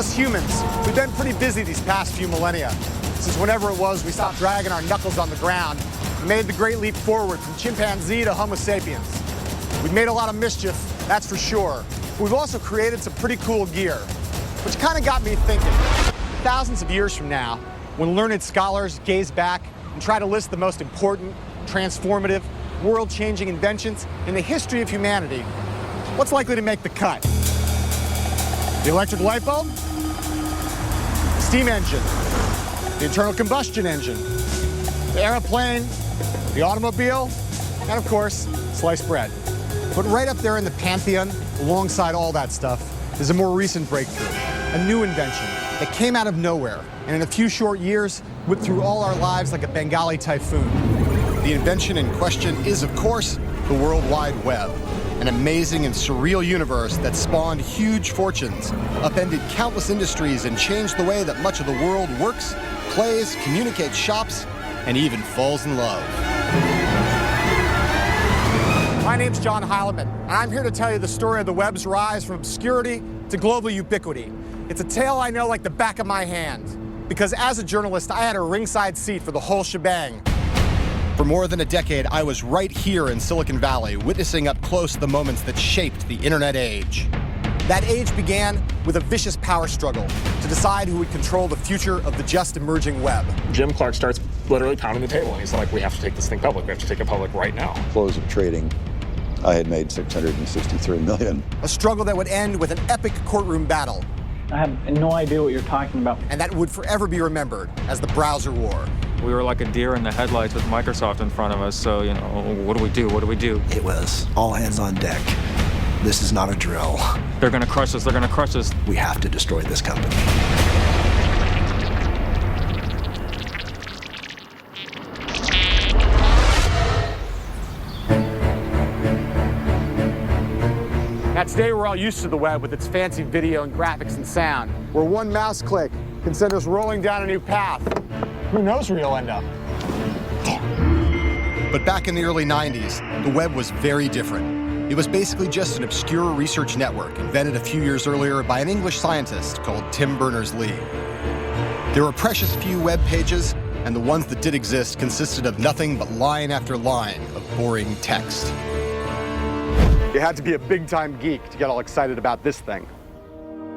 Us humans, we've been pretty busy these past few millennia. Since whenever it was we stopped dragging our knuckles on the ground and made the great leap forward from chimpanzee to Homo sapiens. We've made a lot of mischief, that's for sure. But we've also created some pretty cool gear, which kind of got me thinking. Thousands of years from now, when learned scholars gaze back and try to list the most important, transformative, world-changing inventions in the history of humanity, what's likely to make the cut? The electric light bulb? Steam engine? The internal combustion engine? The airplane? The automobile? And of course, sliced bread. But right up there in the pantheon, alongside all that stuff, is a more recent breakthrough, a new invention that came out of nowhere and in a few short years whipped through all our lives like a Bengali typhoon. The invention in question is, of course, the World Wide Web, an amazing and surreal universe that spawned huge fortunes, upended countless industries, and changed the way that much of the world works, plays, communicates, shops, and even falls in love. My name's John Heilemann, and I'm here to tell you the story of the web's rise from obscurity to global ubiquity. It's a tale I know like the back of my hand, because as a journalist, I had a ringside seat for the whole shebang. For more than a decade, I was right here in Silicon Valley, witnessing up close the moments that shaped the internet age. That age began with a vicious power struggle to decide who would control the future of the just emerging web. Jim Clark starts literally pounding the table, and he's like, we have to take this thing public. We have to take it public right now. Close of trading, I had made $663 million. A struggle that would end with an epic courtroom battle. I have no idea what you're talking about. And that would forever be remembered as the browser war. We were like a deer in the headlights with Microsoft in front of us, so, you know, what do we do? What do we do? It was all hands on deck. This is not a drill. They're gonna crush us, they're gonna crush us. We have to destroy this company. Now today we're all used to the web with its fancy video and graphics and sound, where one mouse click can send us rolling down a new path. Who knows where you'll end up? But back in the early 90s, the web was very different. It was basically just an obscure research network invented a few years earlier by an English scientist called Tim Berners-Lee. There were precious few web pages, and the ones that did exist consisted of nothing but line after line of boring text. You had to be a big-time geek to get all excited about this thing.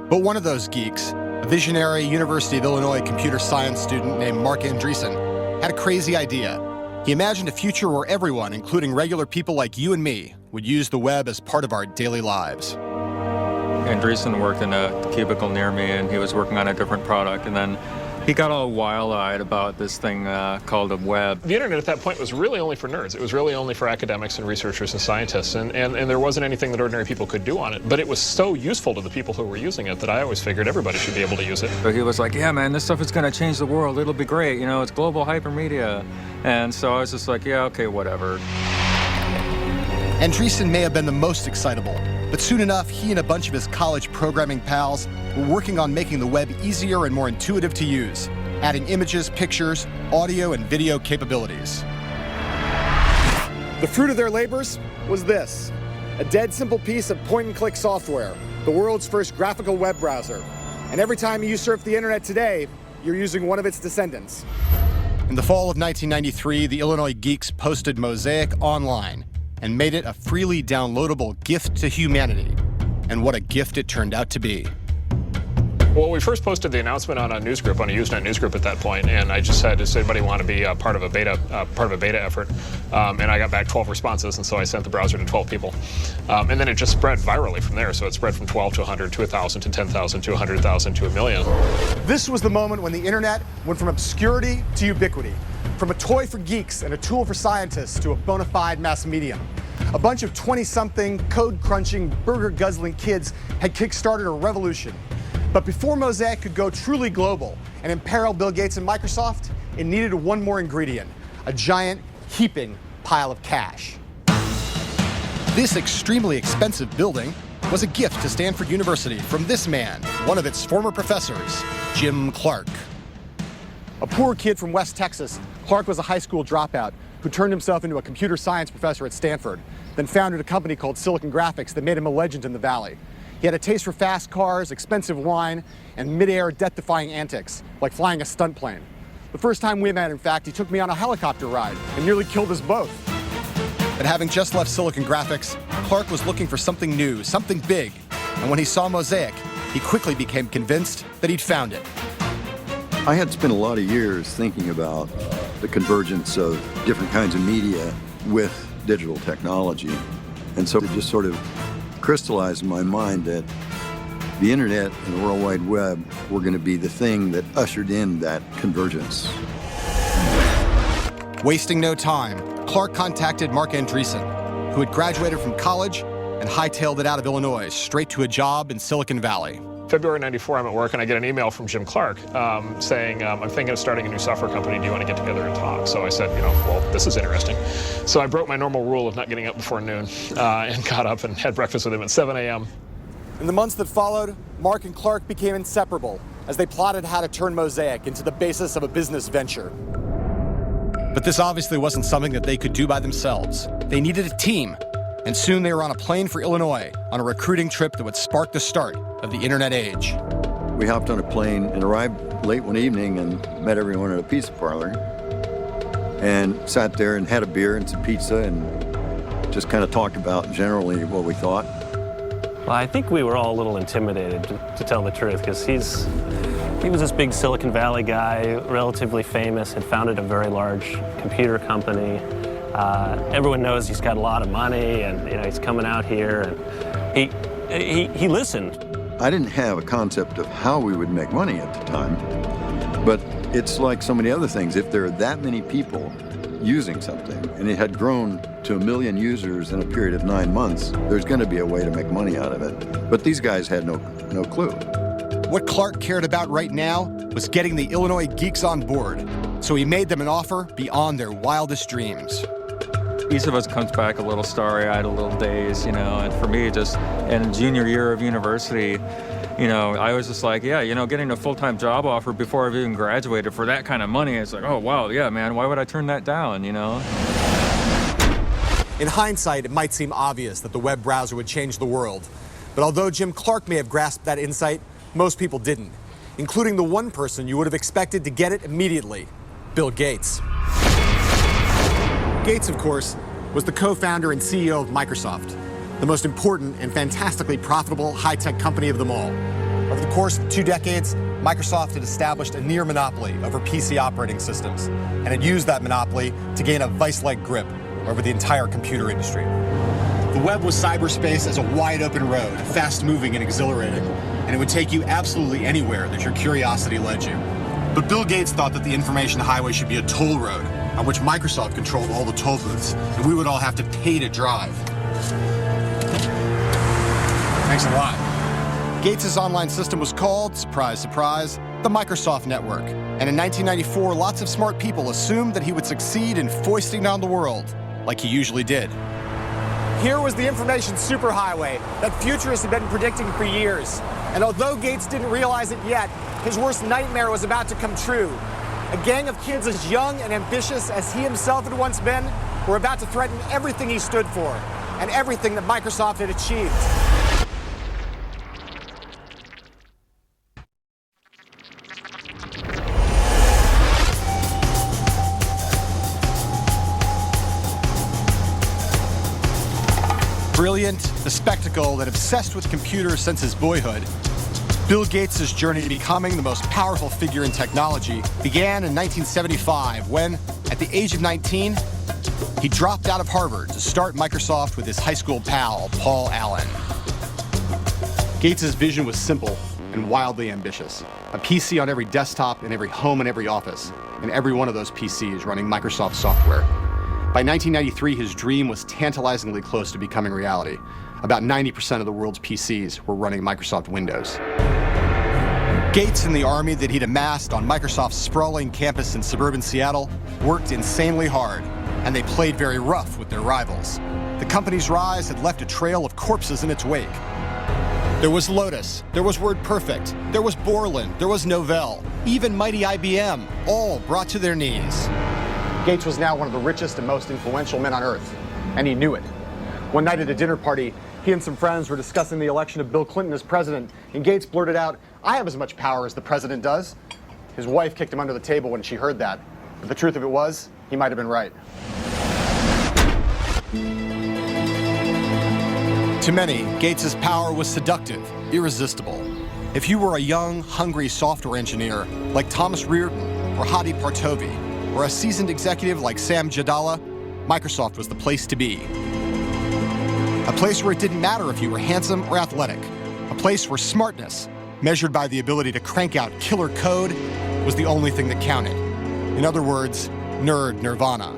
But one of those geeks, a visionary University of Illinois computer science student named Mark Andreessen, had a crazy idea. He imagined a future where everyone, including regular people like you and me, would use the web as part of our daily lives. Andreessen worked in a cubicle near me, and he was working on a different product, and then he got all wild-eyed about this thing called the web. The internet at that point was really only for nerds. It was really only for academics and researchers and scientists, and there wasn't anything that ordinary people could do on it. But it was so useful to the people who were using it that I always figured everybody should be able to use it. So he was like, yeah, man, this stuff is going to change the world. It'll be great. You know, it's global hypermedia. And so I was just like, yeah, okay, whatever. Andreessen may have been the most excitable, but soon enough, he and a bunch of his college programming pals were working on making the web easier and more intuitive to use, adding images, pictures, audio, and video capabilities. The fruit of their labors was this, a dead simple piece of point-and-click software, the world's first graphical web browser. And every time you surf the internet today, you're using one of its descendants. In the fall of 1993, the Illinois geeks posted Mosaic online and made it a freely downloadable gift to humanity. And what a gift it turned out to be. Well, we first posted the announcement on a newsgroup, on a Usenet newsgroup at that point, and I just said, does anybody want to be part of a beta effort? And I got back 12 responses, and so I sent the browser to 12 people. And then it just spread virally from there. So it spread from 12 to 100 to 1,000 to 10,000 to 100,000 to 1 million. This was the moment when the internet went from obscurity to ubiquity, from a toy for geeks and a tool for scientists to a bona fide mass medium. A bunch of 20-something, code-crunching, burger-guzzling kids had kick-started a revolution. But before Mosaic could go truly global and imperil Bill Gates and Microsoft, it needed one more ingredient, a giant, heaping pile of cash. This extremely expensive building was a gift to Stanford University from this man, one of its former professors, Jim Clark. A poor kid from West Texas, Clark was a high school dropout who turned himself into a computer science professor at Stanford, then founded a company called Silicon Graphics that made him a legend in the Valley. He had a taste for fast cars, expensive wine, and mid-air death-defying antics, like flying a stunt plane. The first time we met, in fact, he took me on a helicopter ride and nearly killed us both. But having just left Silicon Graphics, Clark was looking for something new, something big. And when he saw Mosaic, he quickly became convinced that he'd found it. I had spent a lot of years thinking about the convergence of different kinds of media with digital technology. And so it just sort of crystallized in my mind that the internet and the World Wide Web were going to be the thing that ushered in that convergence. Wasting no time, Clark contacted Mark Andreessen, who had graduated from college and hightailed it out of Illinois straight to a job in Silicon Valley. February '94, I'm at work and I get an email from Jim Clark saying, I'm thinking of starting a new software company. Do you want to get together and talk? So I said, well, this is interesting. So I broke my normal rule of not getting up before noon and got up and had breakfast with him at 7 a.m. In the months that followed, Mark and Clark became inseparable as they plotted how to turn Mosaic into the basis of a business venture. But this obviously wasn't something that they could do by themselves. They needed a team. And soon they were on a plane for Illinois on a recruiting trip that would spark the start of the internet age. We hopped on a plane and arrived late one evening and met everyone at a pizza parlor and sat there and had a beer and some pizza and just kind of talked about generally what we thought. Well, I think we were all a little intimidated, to tell the truth, because he was this big Silicon Valley guy, relatively famous, had founded a very large computer company. Everyone knows he's got a lot of money, and he's coming out here, and he listened. I didn't have a concept of how we would make money at the time, but it's like so many other things. If there are that many people using something, and it had grown to 1 million users in a period of 9 months, there's going to be a way to make money out of it. But these guys had no clue. What Clark cared about right now was getting the Illinois geeks on board, so he made them an offer beyond their wildest dreams. Each of us comes back a little starry-eyed, a little dazed, and for me, just in junior year of university, I was just like, getting a full-time job offer before I've even graduated for that kind of money, it's like, oh, wow, yeah, man, why would I turn that down, In hindsight, it might seem obvious that the web browser would change the world. But although Jim Clark may have grasped that insight, most people didn't, including the one person you would have expected to get it immediately, Bill Gates. Gates, of course, was the co-founder and CEO of Microsoft, the most important and fantastically profitable high-tech company of them all. Over the course of 2 decades, Microsoft had established a near monopoly over PC operating systems, and had used that monopoly to gain a vice-like grip over the entire computer industry. The web was cyberspace as a wide-open road, fast-moving and exhilarating, and it would take you absolutely anywhere that your curiosity led you. But Bill Gates thought that the information highway should be a toll road, on which Microsoft controlled all the toll booths, and we would all have to pay to drive. Thanks a lot. Gates' online system was called, surprise, surprise, the Microsoft Network. And in 1994, lots of smart people assumed that he would succeed in foisting down the world, like he usually did. Here was the information superhighway that futurists had been predicting for years. And although Gates didn't realize it yet, his worst nightmare was about to come true. A gang of kids as young and ambitious as he himself had once been were about to threaten everything he stood for and everything that Microsoft had achieved. Brilliant, the spectacle that obsessed with computers since his boyhood, Bill Gates' journey to becoming the most powerful figure in technology began in 1975 when, at the age of 19, he dropped out of Harvard to start Microsoft with his high school pal, Paul Allen. Gates' vision was simple and wildly ambitious. A PC on every desktop, in every home and every office, and every one of those PCs running Microsoft software. By 1993, his dream was tantalizingly close to becoming reality. About 90% of the world's PCs were running Microsoft Windows. Gates and the army that he'd amassed on Microsoft's sprawling campus in suburban Seattle worked insanely hard, and they played very rough with their rivals. The company's rise had left a trail of corpses in its wake. There was Lotus, there was WordPerfect, there was Borland, there was Novell, even mighty IBM, all brought to their knees. Gates was now one of the richest and most influential men on earth, and he knew it. One night at a dinner party, he and some friends were discussing the election of Bill Clinton as president, and Gates blurted out, "I have as much power as the president does." His wife kicked him under the table when she heard that, but the truth of it was, he might have been right. To many, Gates's power was seductive, irresistible. If you were a young, hungry software engineer like Thomas Reardon or Hadi Partovi, or a seasoned executive like Sam Jadala, Microsoft was the place to be. A place where it didn't matter if you were handsome or athletic. A place where smartness, measured by the ability to crank out killer code, was the only thing that counted. In other words, nerd nirvana.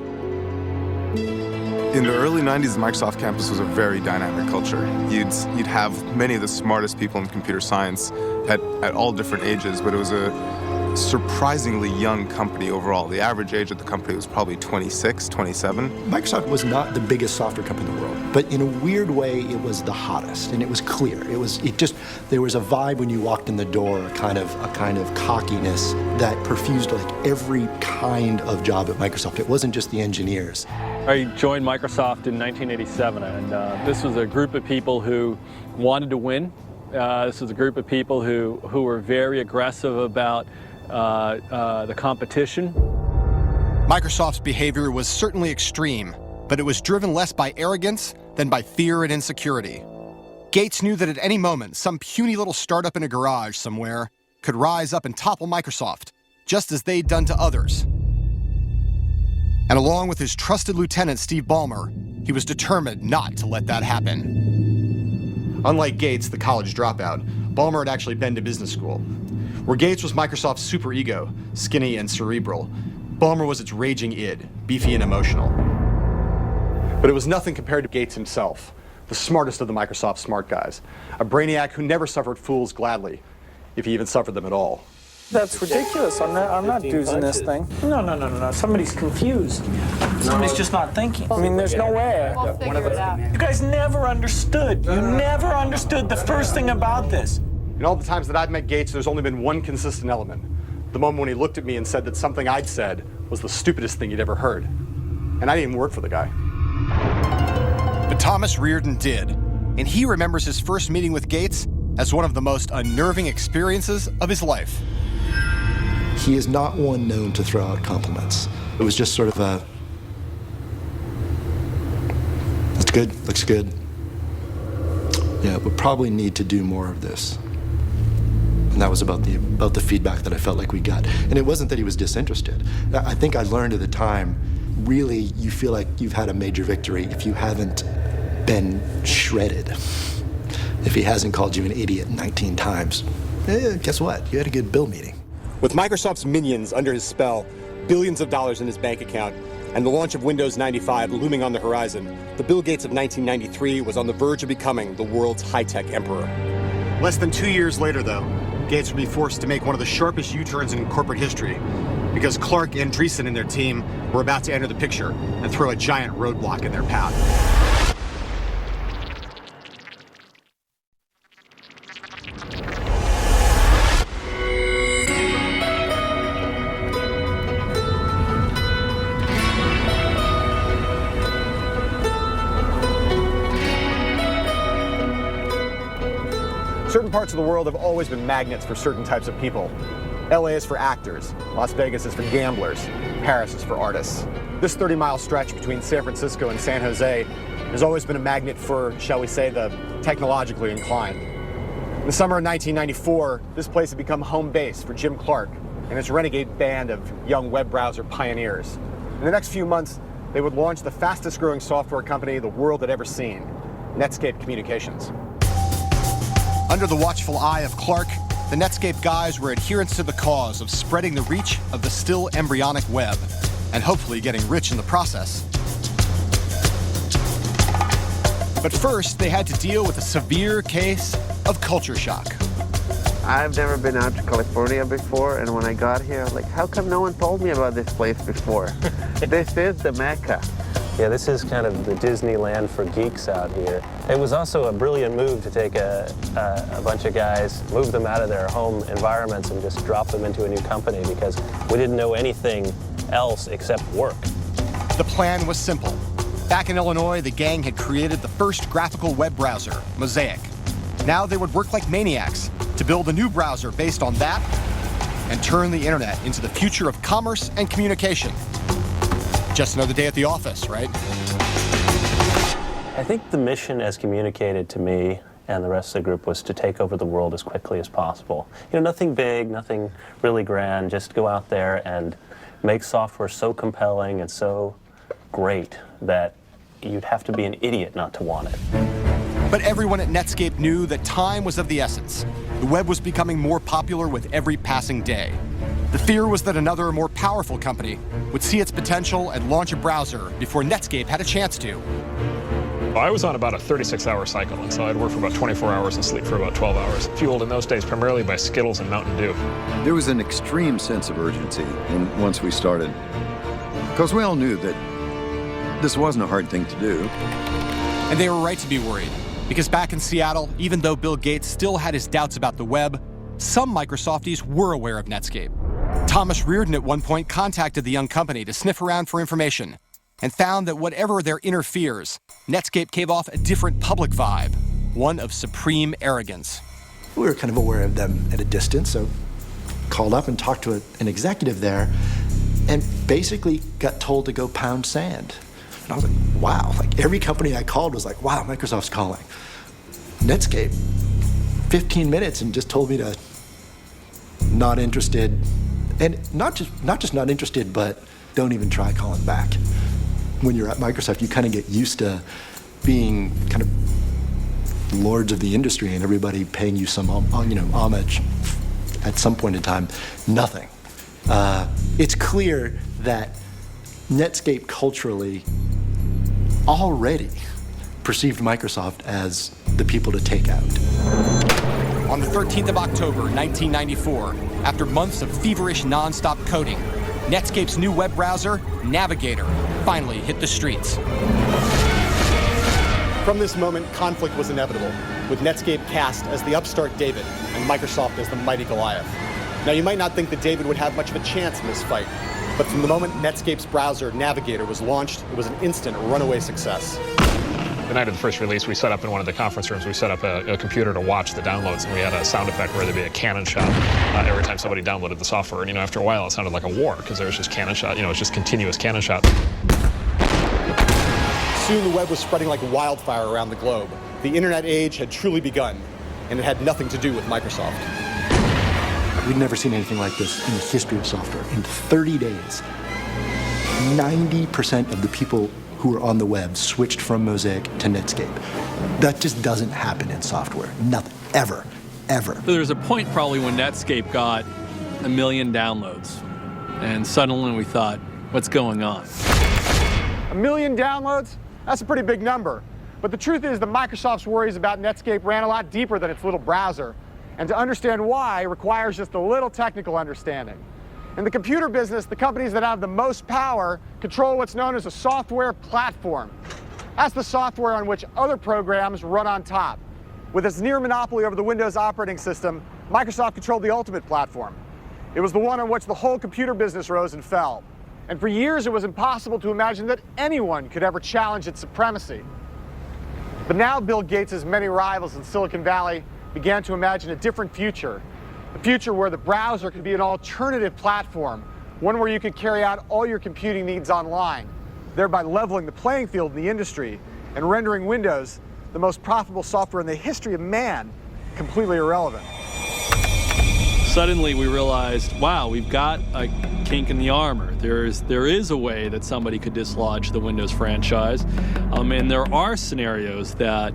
In the early 90s, the Microsoft campus was a very dynamic culture. You'd have many of the smartest people in computer science at all different ages, but it was a surprisingly young company overall. The average age of the company was probably 26, 27. Microsoft was not the biggest software company in the world, but in a weird way, it was the hottest, and it was clear. There was a vibe when you walked in the door, a kind of cockiness that perfused like every kind of job at Microsoft. It wasn't just the engineers. I joined Microsoft in 1987, and this was a group of people who wanted to win. This was a group of people who were very aggressive about the competition. Microsoft's behavior was certainly extreme, but it was driven less by arrogance than by fear and insecurity. Gates knew that at any moment, some puny little startup in a garage somewhere could rise up and topple Microsoft, just as they'd done to others. And along with his trusted lieutenant, Steve Ballmer, he was determined not to let that happen. Unlike Gates, the college dropout, Ballmer had actually been to business school. Where Gates was Microsoft's superego, skinny and cerebral, Ballmer was its raging id, beefy and emotional. But it was nothing compared to Gates himself, the smartest of the Microsoft smart guys, a brainiac who never suffered fools gladly, if he even suffered them at all. That's ridiculous. I'm not using this thing. No. Somebody's confused. Somebody's just not thinking. I mean, there's no way. We'll figure it out. You guys never understood. You never understood the first thing about this. In all the times that I've met Gates, there's only been one consistent element. The moment when he looked at me and said that something I'd said was the stupidest thing he'd ever heard. And I didn't even work for the guy. But Thomas Reardon did. And he remembers his first meeting with Gates as one of the most unnerving experiences of his life. He is not one known to throw out compliments. It was just sort of a, "That's good, looks good. Yeah, we'll probably need to do more of this." And that was about the feedback that I felt like we got. And it wasn't that he was disinterested. I think I learned at the time, really, you feel like you've had a major victory if you haven't been shredded. If he hasn't called you an idiot 19 times, guess what? You had a good Bill meeting. With Microsoft's minions under his spell, billions of dollars in his bank account, and the launch of Windows 95 looming on the horizon, the Bill Gates of 1993 was on the verge of becoming the world's high-tech emperor. Less than 2 years later, though, Gates would be forced to make one of the sharpest U-turns in corporate history, because Clark, Andreessen, and their team were about to enter the picture and throw a giant roadblock in their path. Certain parts of the world have always been magnets for certain types of people. LA is for actors, Las Vegas is for gamblers, Paris is for artists. This 30-mile stretch between San Francisco and San Jose has always been a magnet for, shall we say, the technologically inclined. In the summer of 1994, this place had become home base for Jim Clark and his renegade band of young web browser pioneers. In the next few months, they would launch the fastest-growing software company the world had ever seen, Netscape Communications. Under the watchful eye of Clark, the Netscape guys were adherents to the cause of spreading the reach of the still embryonic web, and hopefully getting rich in the process. But first, they had to deal with a severe case of culture shock. I've never been out to California before, and when I got here, I was like, how come no one told me about this place before? This is the Mecca. Yeah, this is kind of the Disneyland for geeks out here. It was also a brilliant move to take a bunch of guys, move them out of their home environments and just drop them into a new company because we didn't know anything else except work. The plan was simple. Back in Illinois, the gang had created the first graphical web browser, Mosaic. Now they would work like maniacs to build a new browser based on that and turn the internet into the future of commerce and communication. Just another day at the office, right? I think the mission as communicated to me and the rest of the group was to take over the world as quickly as possible. You know, nothing big, nothing really grand, just go out there and make software so compelling and so great that you'd have to be an idiot not to want it. But everyone at Netscape knew that time was of the essence. The web was becoming more popular with every passing day. The fear was that another, more powerful company would see its potential and launch a browser before Netscape had a chance to. I was on about a 36-hour cycle, and so I'd work for about 24 hours and sleep for about 12 hours, fueled in those days primarily by Skittles and Mountain Dew. There was an extreme sense of urgency once we started, because we all knew that this wasn't a hard thing to do. And they were right to be worried, because back in Seattle, even though Bill Gates still had his doubts about the web, some Microsofties were aware of Netscape. Thomas Reardon at one point contacted the young company to sniff around for information, and found that whatever their inner fears, Netscape gave off a different public vibe, one of supreme arrogance. We were kind of aware of them at a distance, so called up and talked to an executive there, and basically got told to go pound sand. And I was like, wow, like every company I called was like, wow, Microsoft's calling. Netscape, 15 minutes and just told me to not interested, and not just not interested, but don't even try calling back. When you're at Microsoft, you kind of get used to being kind of lords of the industry and everybody paying you some, homage. At some point in time, nothing. It's clear that Netscape culturally already perceived Microsoft as the people to take out. On the 13th of October, 1994, after months of feverish nonstop coding, Netscape's new web browser, Navigator, finally hit the streets. From this moment, conflict was inevitable, with Netscape cast as the upstart David and Microsoft as the mighty Goliath. Now, you might not think that David would have much of a chance in this fight, but from the moment Netscape's browser, Navigator, was launched, it was an instant runaway success. The night of the first release, we set up in one of the conference rooms, we set up a computer to watch the downloads, and we had a sound effect where there'd be a cannon shot every time somebody downloaded the software. And, after a while, it sounded like a war, because there was just cannon shot, it's just continuous cannon shot. Soon the web was spreading like wildfire around the globe. The internet age had truly begun, and it had nothing to do with Microsoft. We'd never seen anything like this in the history of software. In 30 days, 90% of the people who were on the web switched from Mosaic to Netscape. That just doesn't happen in software. Nothing. Ever. Ever. There was a point probably when Netscape got 1 million downloads, and suddenly we thought, what's going on? 1 million downloads? That's a pretty big number. But the truth is that Microsoft's worries about Netscape ran a lot deeper than its little browser. And to understand why requires just a little technical understanding. In the computer business, the companies that have the most power control what's known as a software platform. That's the software on which other programs run on top. With its near monopoly over the Windows operating system, Microsoft controlled the ultimate platform. It was the one on which the whole computer business rose and fell. And for years, it was impossible to imagine that anyone could ever challenge its supremacy. But now Bill Gates' many rivals in Silicon Valley began to imagine a different future. A future where the browser could be an alternative platform, one where you could carry out all your computing needs online, thereby leveling the playing field in the industry and rendering Windows, the most profitable software in the history of man, completely irrelevant. Suddenly we realized, wow, we've got a kink in the armor. There is a way that somebody could dislodge the Windows franchise, and there are scenarios that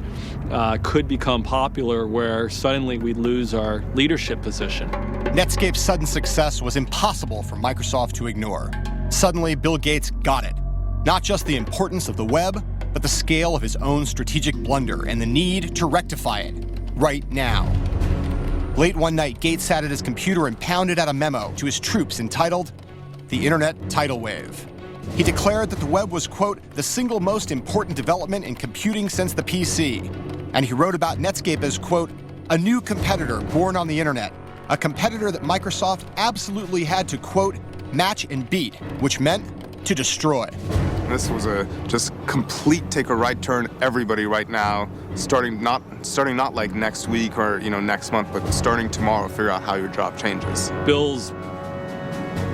could become popular where suddenly we lose our leadership position. Netscape's sudden success was impossible for Microsoft to ignore. Suddenly, Bill Gates got it. Not just the importance of the web, but the scale of his own strategic blunder and the need to rectify it right now. Late one night, Gates sat at his computer and pounded out a memo to his troops entitled, "The Internet Tidal Wave." He declared that the web was, quote, the single most important development in computing since the PC. And he wrote about Netscape as, quote, a new competitor born on the internet, a competitor that Microsoft absolutely had to, quote, match and beat, which meant to destroy. This was a just complete take a right turn, everybody right now, starting not like next week or next month, but starting tomorrow, figure out how your job changes. Bill's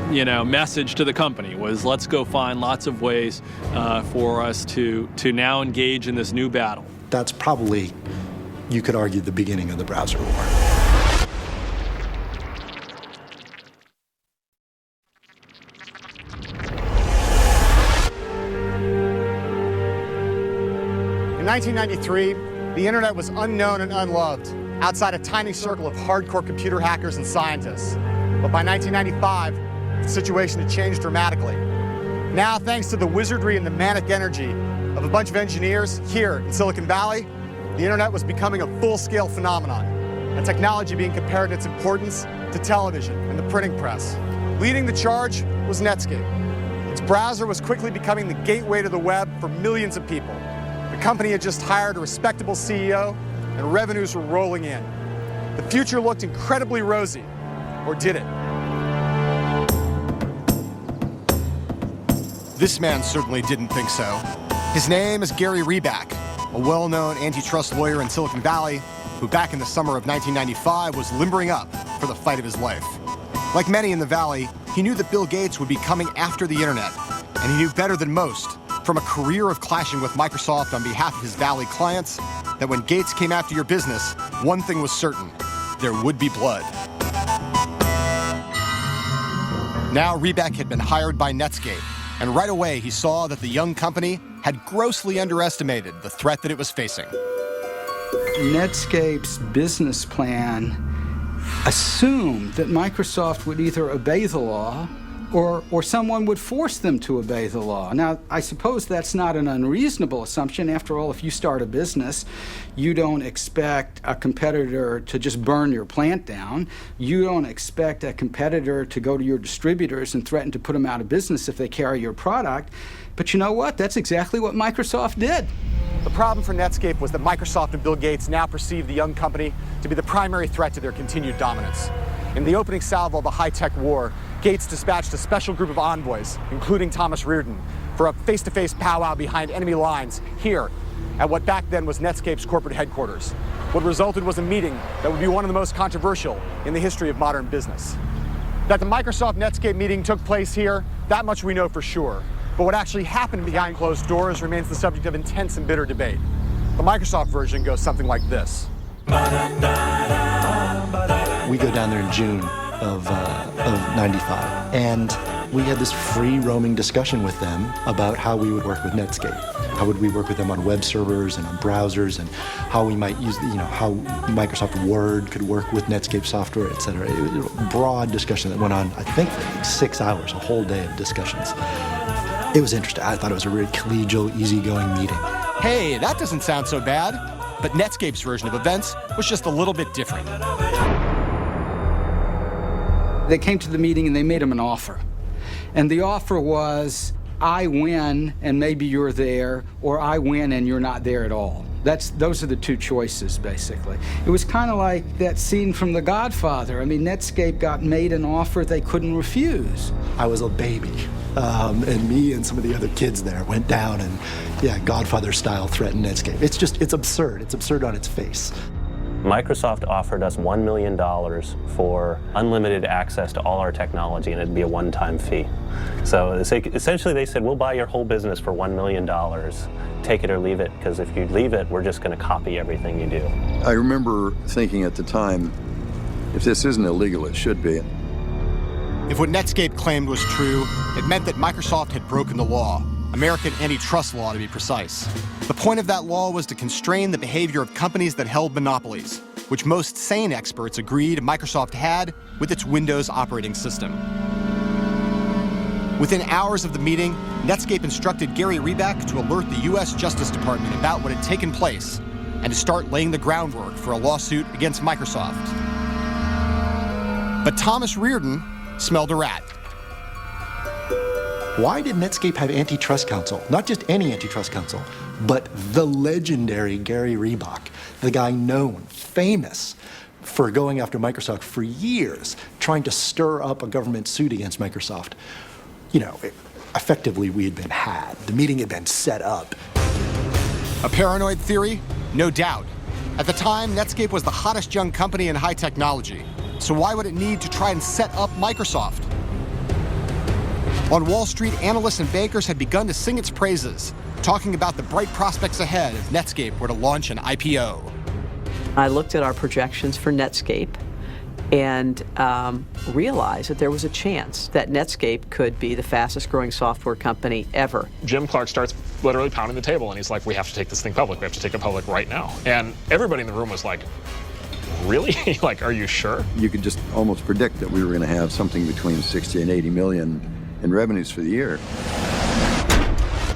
message to the company was, let's go find lots of ways for us to now engage in this new battle. That's probably, you could argue, the beginning of the browser war. In 1993, the internet was unknown and unloved outside a tiny circle of hardcore computer hackers and scientists. But by 1995, the situation had changed dramatically. Now, thanks to the wizardry and the manic energy of a bunch of engineers here in Silicon Valley, the internet was becoming a full-scale phenomenon, and technology being compared in its importance to television and the printing press. Leading the charge was Netscape. Its browser was quickly becoming the gateway to the web for millions of people. The company had just hired a respectable CEO, and revenues were rolling in. The future looked incredibly rosy, or did it? This man certainly didn't think so. His name is Gary Reback, a well-known antitrust lawyer in Silicon Valley who back in the summer of 1995 was limbering up for the fight of his life. Like many in the Valley, he knew that Bill Gates would be coming after the internet, and he knew better than most from a career of clashing with Microsoft on behalf of his Valley clients that when Gates came after your business, one thing was certain: there would be blood. Now Reback had been hired by Netscape, and right away he saw that the young company had grossly underestimated the threat that it was facing. Netscape's business plan assumed that Microsoft would either obey the law or someone would force them to obey the law. Now, I suppose that's not an unreasonable assumption. After all, if you start a business, you don't expect a competitor to just burn your plant down. You don't expect a competitor to go to your distributors and threaten to put them out of business if they carry your product. But you know what? That's exactly what Microsoft did. The problem for Netscape was that Microsoft and Bill Gates now perceived the young company to be the primary threat to their continued dominance. In the opening salvo of the high-tech war, Gates dispatched a special group of envoys, including Thomas Reardon, for a face-to-face powwow behind enemy lines here at what back then was Netscape's corporate headquarters. What resulted was a meeting that would be one of the most controversial in the history of modern business. That the Microsoft-Netscape meeting took place here, that much we know for sure. But what actually happened behind closed doors remains the subject of intense and bitter debate. The Microsoft version goes something like this. We go down there in June of 95, and we had this free roaming discussion with them about how we would work with Netscape. How would we work with them on web servers and on browsers, and how we might use, how Microsoft Word could work with Netscape software, et cetera. It was a broad discussion that went on, I think, for like 6 hours, a whole day of discussions. It was interesting. I thought it was a really collegial, easygoing meeting. Hey, that doesn't sound so bad. But Netscape's version of events was just a little bit different. They came to the meeting and they made him an offer. And the offer was, I win and maybe you're there, or I win and you're not there at all. Those are the two choices, basically. It was kind of like that scene from The Godfather. I mean, Netscape got made an offer they couldn't refuse. I was a baby, and me and some of the other kids there went down and, Godfather style threatened Netscape. It's absurd. It's absurd on its face. Microsoft offered us $1 million for unlimited access to all our technology, and it'd be a one-time fee. So essentially they said, we'll buy your whole business for $1 million. Take it or leave it, because if you leave it, we're just going to copy everything you do. I remember thinking at the time, if this isn't illegal, it should be. If what Netscape claimed was true, it meant that Microsoft had broken the law, American antitrust law to be precise. The point of that law was to constrain the behavior of companies that held monopolies, which most sane experts agreed Microsoft had with its Windows operating system. Within hours of the meeting, Netscape instructed Gary Reback to alert the U.S. Justice Department about what had taken place and to start laying the groundwork for a lawsuit against Microsoft. But Thomas Reardon smelled a rat. Why did Netscape have antitrust counsel? Not just any antitrust counsel, but the legendary Gary Reback, the guy known, famous, for going after Microsoft for years, trying to stir up a government suit against Microsoft. effectively we had been had. The meeting had been set up. A paranoid theory? No doubt. At the time, Netscape was the hottest young company in high technology. So why would it need to try and set up Microsoft? On Wall Street, analysts and bankers had begun to sing its praises, talking about the bright prospects ahead if Netscape were to launch an IPO. I looked at our projections for Netscape and realized that there was a chance that Netscape could be the fastest growing software company ever. Jim Clark starts literally pounding the table, and he's like, we have to take this thing public. We have to take it public right now. And everybody in the room was like, really? Like, are you sure? You could just almost predict that we were going to have something between 60 and 80 million in revenues for the year.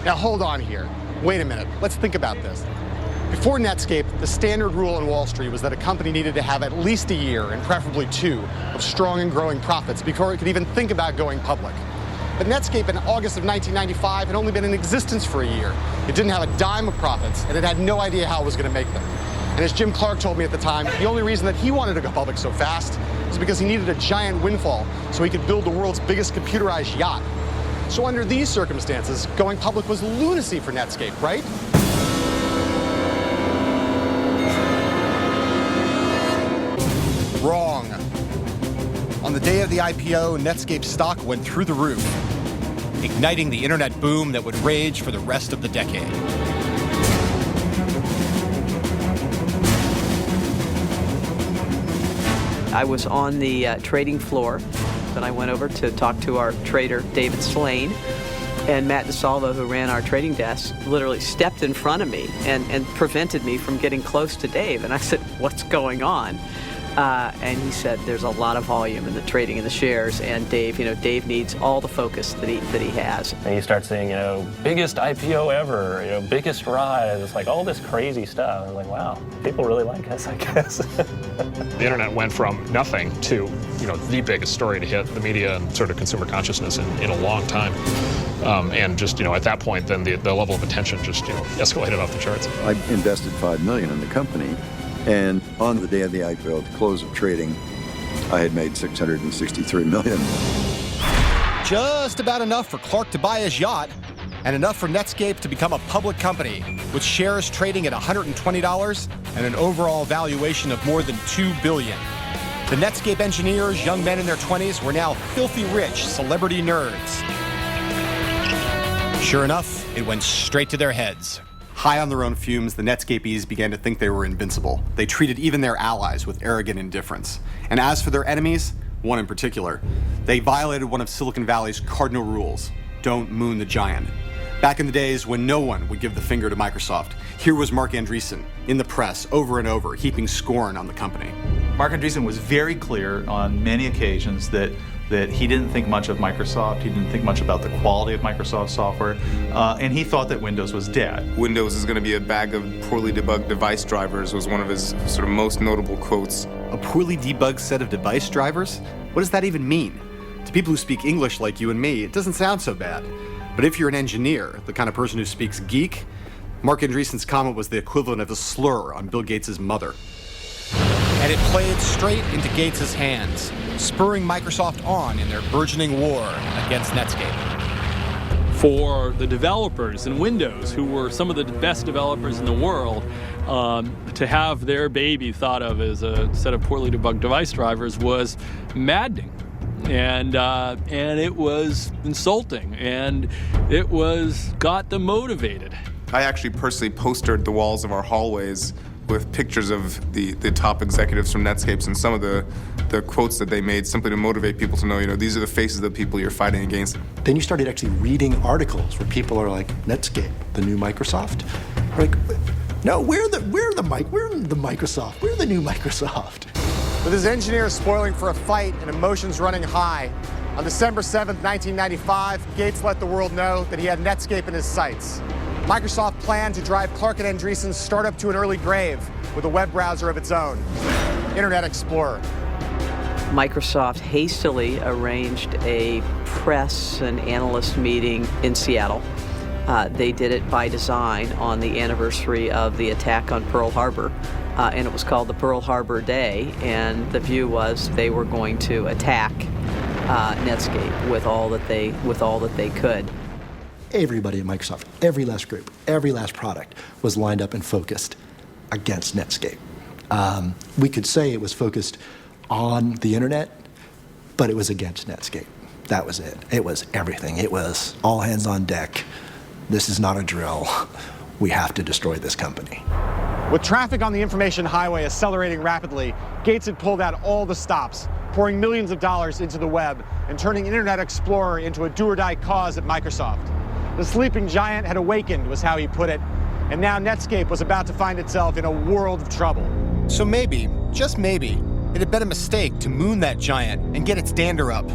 Now hold on here. Wait a minute. Let's think about this. Before Netscape, the standard rule on Wall Street was that a company needed to have at least a year, and preferably 2, of strong and growing profits before it could even think about going public. But Netscape in August of 1995 had only been in existence for a year. It didn't have a dime of profits, and it had no idea how it was going to make them. And as Jim Clark told me at the time, the only reason that he wanted to go public so fast was because he needed a giant windfall so he could build the world's biggest computerized yacht. So under these circumstances, going public was lunacy for Netscape, right? Wrong. On the day of the IPO, Netscape stock went through the roof, igniting the internet boom that would rage for the rest of the decade. I was on the trading floor, and I went over to talk to our trader, David Slane, and Matt DeSalvo, who ran our trading desk, literally stepped in front of me and prevented me from getting close to Dave. And I said, what's going on? And he said, there's a lot of volume in the trading in the shares, and Dave, Dave needs all the focus that he has. And you start saying, biggest IPO ever, biggest rise. It's like all this crazy stuff. I'm like, wow, people really like us, I guess. The internet went from nothing to, the biggest story to hit the media and sort of consumer consciousness in a long time. And just, at that point, then the level of attention just, escalated off the charts. I invested $5 million in the company. And on the day of the IPO, at the close of trading, I had made $663 million. Just about enough for Clark to buy his yacht, and enough for Netscape to become a public company, with shares trading at $120 and an overall valuation of more than $2 billion. The Netscape engineers, young men in their 20s, were now filthy rich celebrity nerds. Sure enough, it went straight to their heads. High on their own fumes, the Netscapies began to think they were invincible. They treated even their allies with arrogant indifference. And as for their enemies, one in particular, they violated one of Silicon Valley's cardinal rules: don't moon the giant. Back in the days when no one would give the finger to Microsoft, here was Marc Andreessen in the press over and over, heaping scorn on the company. Marc Andreessen was very clear on many occasions that he didn't think much of Microsoft, he didn't think much about the quality of Microsoft software, and he thought that Windows was dead. Windows is going to be a bag of poorly debugged device drivers was one of his sort of most notable quotes. A poorly debugged set of device drivers? What does that even mean? To people who speak English like you and me, it doesn't sound so bad. But if you're an engineer, the kind of person who speaks geek, Marc Andreessen's comment was the equivalent of a slur on Bill Gates' mother. And it played straight into Gates' hands, spurring Microsoft on in their burgeoning war against Netscape. For the developers in Windows, who were some of the best developers in the world, to have their baby thought of as a set of poorly debugged device drivers was maddening. And it was insulting, and it got them motivated. I actually personally postered the walls of our hallways with pictures of the top executives from Netscape and some of the quotes that they made simply to motivate people to know, these are the faces of the people you're fighting against. Then you started actually reading articles where people are like, Netscape, the new Microsoft? We're like, no, we're the Microsoft. We're the new Microsoft. With his engineers spoiling for a fight and emotions running high, on December 7th, 1995, Gates let the world know that he had Netscape in his sights. Microsoft planned to drive Clark and Andreessen's startup to an early grave with a web browser of its own, Internet Explorer. Microsoft hastily arranged a press and analyst meeting in Seattle. They did it by design on the anniversary of the attack on Pearl Harbor, and it was called the Pearl Harbor Day, and the view was they were going to attack Netscape with all that they could. everybody at Microsoft, every last group, every last product was lined up and focused against Netscape. We could say it was focused on the internet, but it was against Netscape. That was it. It was everything. It was all hands on deck. This is not a drill. We have to destroy this company. With traffic on the information highway accelerating rapidly, Gates had pulled out all the stops, pouring millions of dollars into the web and turning Internet Explorer into a do-or-die cause at Microsoft. The sleeping giant had awakened, was how he put it, and now Netscape was about to find itself in a world of trouble. So maybe, just maybe, it had been a mistake to moon that giant and get its dander up.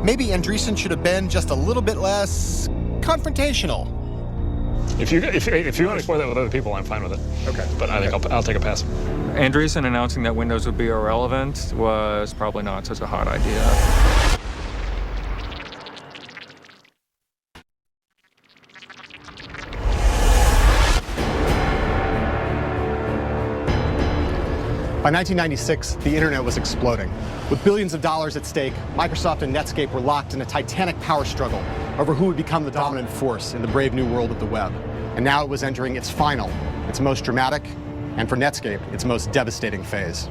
Maybe Andreessen should have been just a little bit less confrontational. If you want to explore that with other people, I'm fine with it. Okay. But I think I'll take a pass. Andreessen announcing that Windows would be irrelevant was probably not such a hot idea. By 1996, the internet was exploding. With billions of dollars at stake, Microsoft and Netscape were locked in a titanic power struggle over who would become the dominant force in the brave new world of the web. And now it was entering its final, its most dramatic, and for Netscape, its most devastating phase.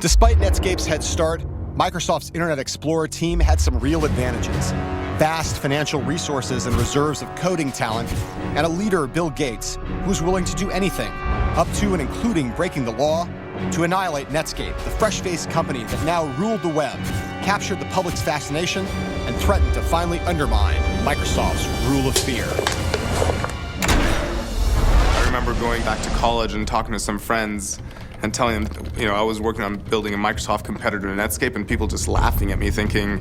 Despite Netscape's head start, Microsoft's Internet Explorer team had some real advantages. Vast financial resources and reserves of coding talent, and a leader, Bill Gates, who's willing to do anything, up to and including breaking the law, to annihilate Netscape, the fresh-faced company that now ruled the web, captured the public's fascination, and threatened to finally undermine Microsoft's rule of fear. I remember going back to college and talking to some friends and telling them, I was working on building a Microsoft competitor to Netscape, and people just laughing at me thinking,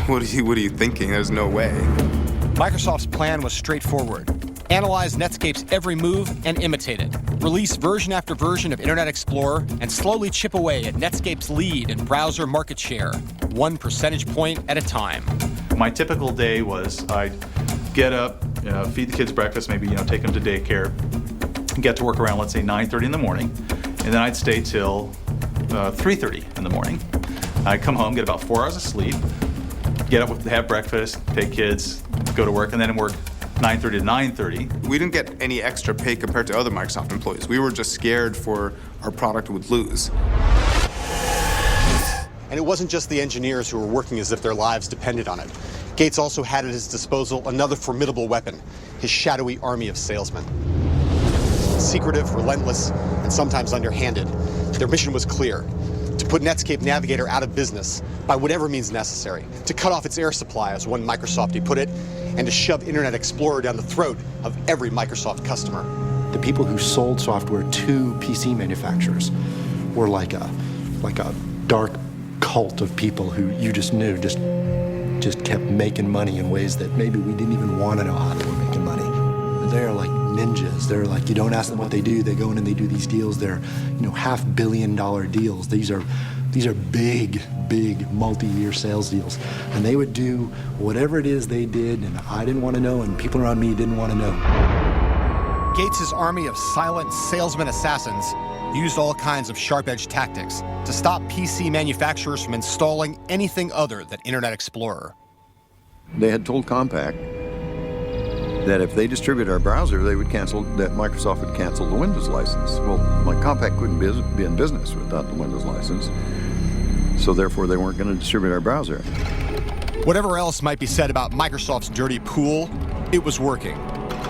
what are you thinking? There's no way. Microsoft's plan was straightforward. Analyze Netscape's every move and imitate it. Release version after version of Internet Explorer and slowly chip away at Netscape's lead in browser market share, 1 percentage point at a time. My typical day was I'd get up, feed the kids breakfast, maybe take them to daycare, get to work around, let's say, 9:30 in the morning, and then I'd stay till 3:30 in the morning. I'd come home, get about 4 hours of sleep, get up, have breakfast, take kids, go to work, and then work 9:30 to 9:30. We didn't get any extra pay compared to other Microsoft employees. We were just scared for our product would lose. And it wasn't just the engineers who were working as if their lives depended on it. Gates also had at his disposal another formidable weapon, his shadowy army of salesmen. Secretive, relentless, and sometimes underhanded, their mission was clear: to put Netscape Navigator out of business by whatever means necessary, to cut off its air supply, as one Microsoftie put it, and to shove Internet Explorer down the throat of every Microsoft customer. The people who sold software to PC manufacturers were like a dark cult of people who you just knew just kept making money in ways that maybe we didn't even want to know how they were making money. They're like ninjas. They're like, you don't ask them what they do, they go in and they do these deals. They're $500 million deals. These are big multi-year sales deals. And they would do whatever it is they did, and I didn't want to know, and people around me didn't want to know. Gates' army of silent salesman assassins used all kinds of sharp-edged tactics to stop PC manufacturers from installing anything other than Internet Explorer. They had told Compaq that if they distributed our browser, that Microsoft would cancel the Windows license. Well, Compaq couldn't be in business without the Windows license, so therefore they weren't going to distribute our browser. Whatever else might be said about Microsoft's dirty pool, it was working.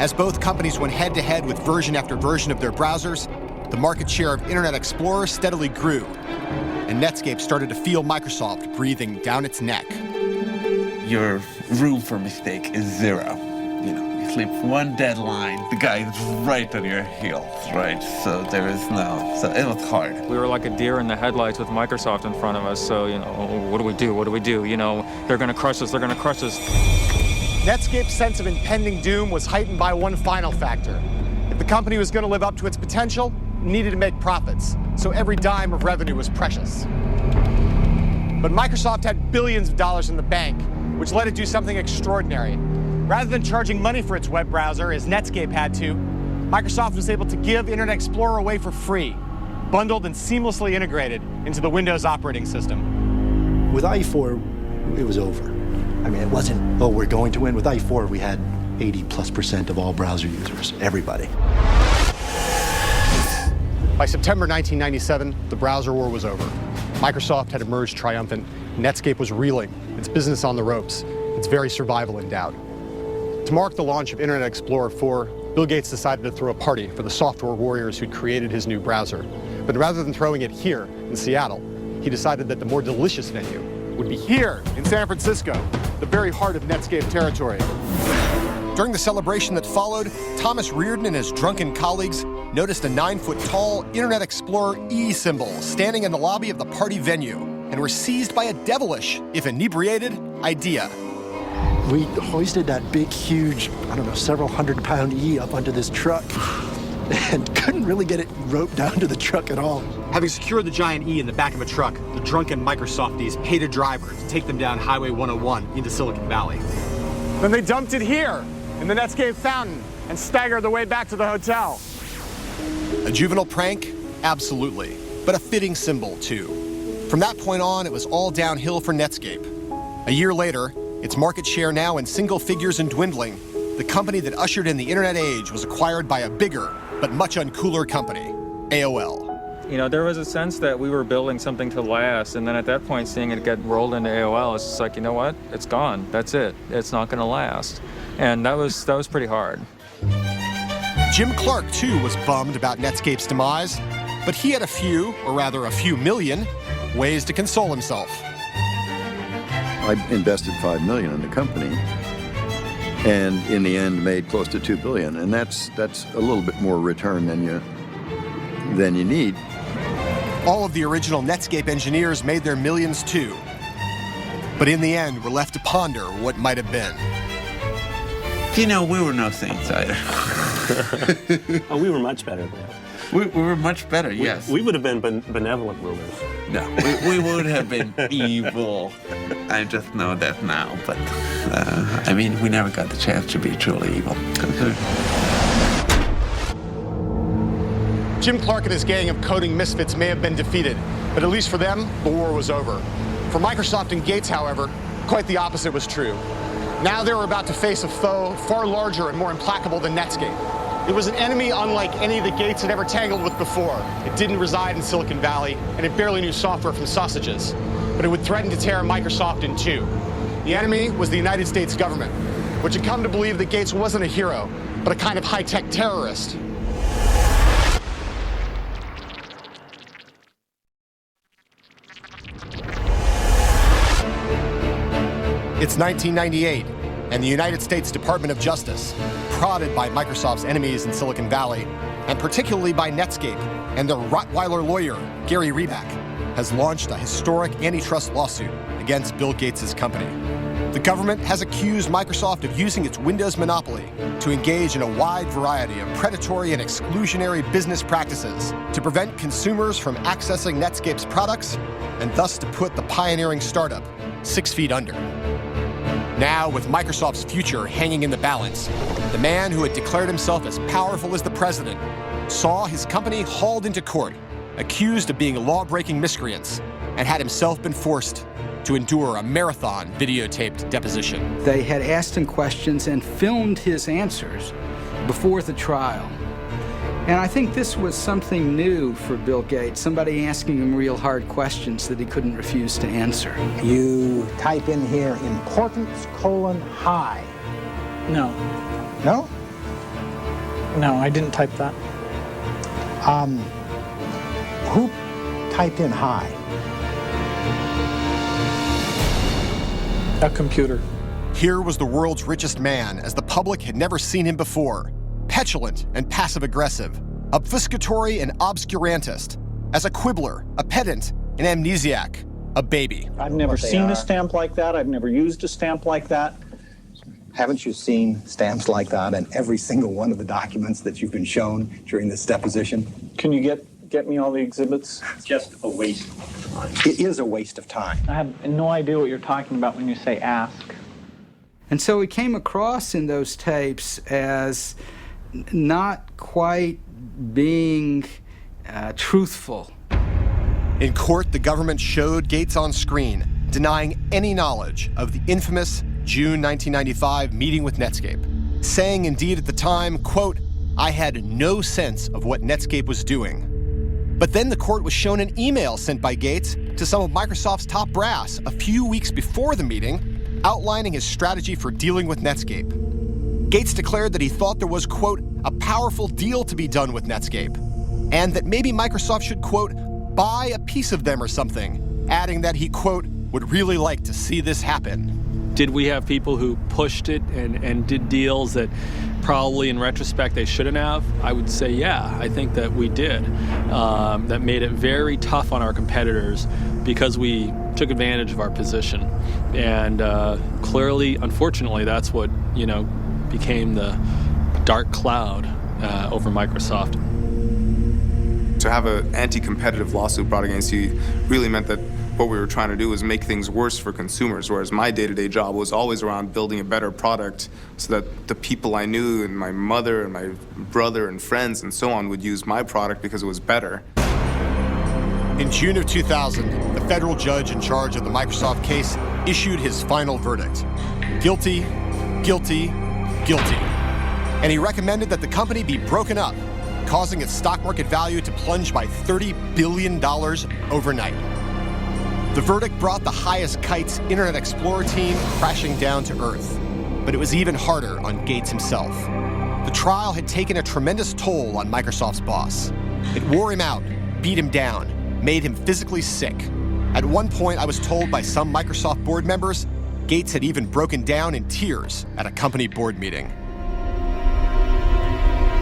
As both companies went head-to-head with version after version of their browsers, the market share of Internet Explorer steadily grew, and Netscape started to feel Microsoft breathing down its neck. Your room for mistake is 0. You sleep one deadline, the guy is right on your heels, right? So it was hard. We were like a deer in the headlights with Microsoft in front of us, so, what do we do? What do we do? They're going to crush us, they're going to crush us. Netscape's sense of impending doom was heightened by one final factor. If the company was going to live up to its potential, it needed to make profits, so every dime of revenue was precious. But Microsoft had billions of dollars in the bank, which let it do something extraordinary. Rather than charging money for its web browser, as Netscape had to, Microsoft was able to give Internet Explorer away for free, bundled and seamlessly integrated into the Windows operating system. With IE4, it was over. It wasn't, we're going to win. With IE4, we had 80+% of all browser users, everybody. By September 1997, the browser war was over. Microsoft had emerged triumphant. Netscape was reeling, its business on the ropes, its very survival in doubt. To mark the launch of Internet Explorer 4, Bill Gates decided to throw a party for the software warriors who'd created his new browser. But rather than throwing it here in Seattle, he decided that the more delicious venue would be here in San Francisco, the very heart of Netscape territory. During the celebration that followed, Thomas Reardon and his drunken colleagues noticed a 9-foot-tall Internet Explorer E symbol standing in the lobby of the party venue and were seized by a devilish, if inebriated, idea. We hoisted that big, huge, I don't know, several hundred-pound E up onto this truck and couldn't really get it roped down to the truck at all. Having secured the giant E in the back of a truck, the drunken Microsofties paid a driver to take them down Highway 101 into Silicon Valley. Then they dumped it here in the Netscape fountain and staggered their way back to the hotel. A juvenile prank? Absolutely. But a fitting symbol, too. From that point on, it was all downhill for Netscape. A year later, its market share now in single figures and dwindling, the company that ushered in the internet age was acquired by a bigger, but much uncooler company, AOL. You know, there was a sense that we were building something to last, and then at that point, seeing it get rolled into AOL, it's just like, you know what? It's gone. That's it. It's not going to last. And that was pretty hard. Jim Clark, too, was bummed about Netscape's demise, but he had a few million, ways to console himself. I invested $5 million in the company, and in the end made close to $2 billion, and that's a little bit more return than you need. All of the original Netscape engineers made their millions too, but in the end were left to ponder what might have been. You know, we were no saints either. Oh, we were much better than that. We were much better, yes. We would have been benevolent rulers. No, we would have been evil. I just know that now, but I mean, we never got the chance to be truly evil. Jim Clark and his gang of coding misfits may have been defeated, but at least for them, the war was over. For Microsoft and Gates, however, quite the opposite was true. Now they were about to face a foe far larger and more implacable than Netscape. It was an enemy unlike any that Gates had ever tangled with before. It didn't reside in Silicon Valley, and it barely knew software from sausages. But it would threaten to tear Microsoft in two. The enemy was the United States government, which had come to believe that Gates wasn't a hero, but a kind of high-tech terrorist. It's 1998, and the United States Department of Justice, prodded by Microsoft's enemies in Silicon Valley, and particularly by Netscape and their Rottweiler lawyer, Gary Reback, has launched a historic antitrust lawsuit against Bill Gates' company. The government has accused Microsoft of using its Windows monopoly to engage in a wide variety of predatory and exclusionary business practices to prevent consumers from accessing Netscape's products and thus to put the pioneering startup 6 feet under. Now, with Microsoft's future hanging in the balance, the man who had declared himself as powerful as the president saw his company hauled into court, accused of being law-breaking miscreants, and had himself been forced to endure a marathon videotaped deposition. They had asked him questions and filmed his answers before the trial. And I think this was something new for Bill Gates, somebody asking him real hard questions that he couldn't refuse to answer. You type in here importance : high. No. No? No, I didn't type that. Who typed in high? A computer. Here was the world's richest man, as the public had never seen him before. Petulant and passive-aggressive, obfuscatory and obscurantist, as a quibbler, a pedant, an amnesiac, a baby. I've never seen a stamp like that. I've never used a stamp like that. Haven't you seen stamps like that in every single one of the documents that you've been shown during this deposition? Can you get me all the exhibits? It's just a waste of time. It is a waste of time. I have no idea what you're talking about when you say ask. And so he came across in those tapes as not quite being truthful. In court, the government showed Gates on screen, denying any knowledge of the infamous June 1995 meeting with Netscape. saying indeed at the time, quote, "I had no sense of what Netscape was doing." But then the court was shown an email sent by Gates to some of Microsoft's top brass a few weeks before the meeting, outlining his strategy for dealing with Netscape. Gates declared that he thought there was, quote, "a powerful deal to be done with Netscape," and that maybe Microsoft should, quote, "buy a piece of them or something," adding that he, quote, "would really like to see this happen." Did we have people who pushed it and did deals that probably in retrospect they shouldn't have? I would say, yeah, I think that we did. That made it very tough on our competitors because we took advantage of our position. And clearly, unfortunately, that's what, became the dark cloud over Microsoft. To have an anti-competitive lawsuit brought against you really meant that what we were trying to do was make things worse for consumers, whereas my day-to-day job was always around building a better product so that the people I knew and my mother and my brother and friends and so on would use my product because it was better. In June of 2000, the federal judge in charge of the Microsoft case issued his final verdict. Guilty, guilty, guilty. And he recommended that the company be broken up, causing its stock market value to plunge by $30 billion overnight. The verdict brought the highest kites Internet Explorer team crashing down to earth. But it was even harder on Gates himself. The trial had taken a tremendous toll on Microsoft's boss. It wore him out, beat him down, made him physically sick. At one point, I was told by some Microsoft board members, Gates had even broken down in tears at a company board meeting.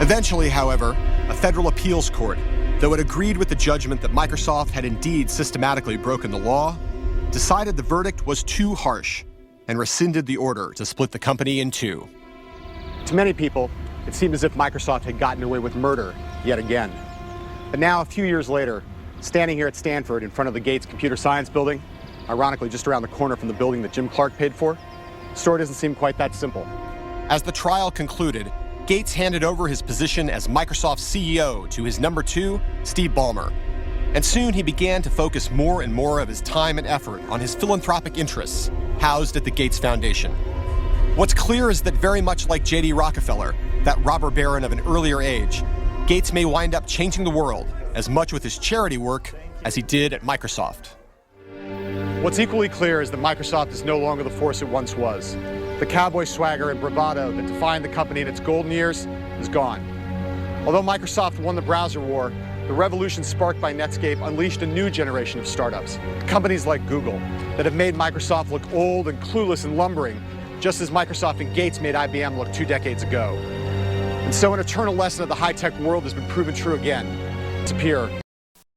Eventually, however, a federal appeals court, though it agreed with the judgment that Microsoft had indeed systematically broken the law, decided the verdict was too harsh and rescinded the order to split the company in two. To many people, it seemed as if Microsoft had gotten away with murder yet again. But now, a few years later, standing here at Stanford in front of the Gates Computer Science Building, ironically just around the corner from the building that Jim Clark paid for, the story doesn't seem quite that simple. As the trial concluded, Gates handed over his position as Microsoft's CEO to his number two, Steve Ballmer. And soon he began to focus more and more of his time and effort on his philanthropic interests, housed at the Gates Foundation. What's clear is that very much like J.D. Rockefeller, that robber baron of an earlier age, Gates may wind up changing the world as much with his charity work as he did at Microsoft. What's equally clear is that Microsoft is no longer the force it once was. The cowboy swagger and bravado that defined the company in its golden years is gone. Although Microsoft won the browser war, the revolution sparked by Netscape unleashed a new generation of startups, companies like Google, that have made Microsoft look old and clueless and lumbering, just as Microsoft and Gates made IBM look 2 decades ago. And so an eternal lesson of the high-tech world has been proven true again. Disappear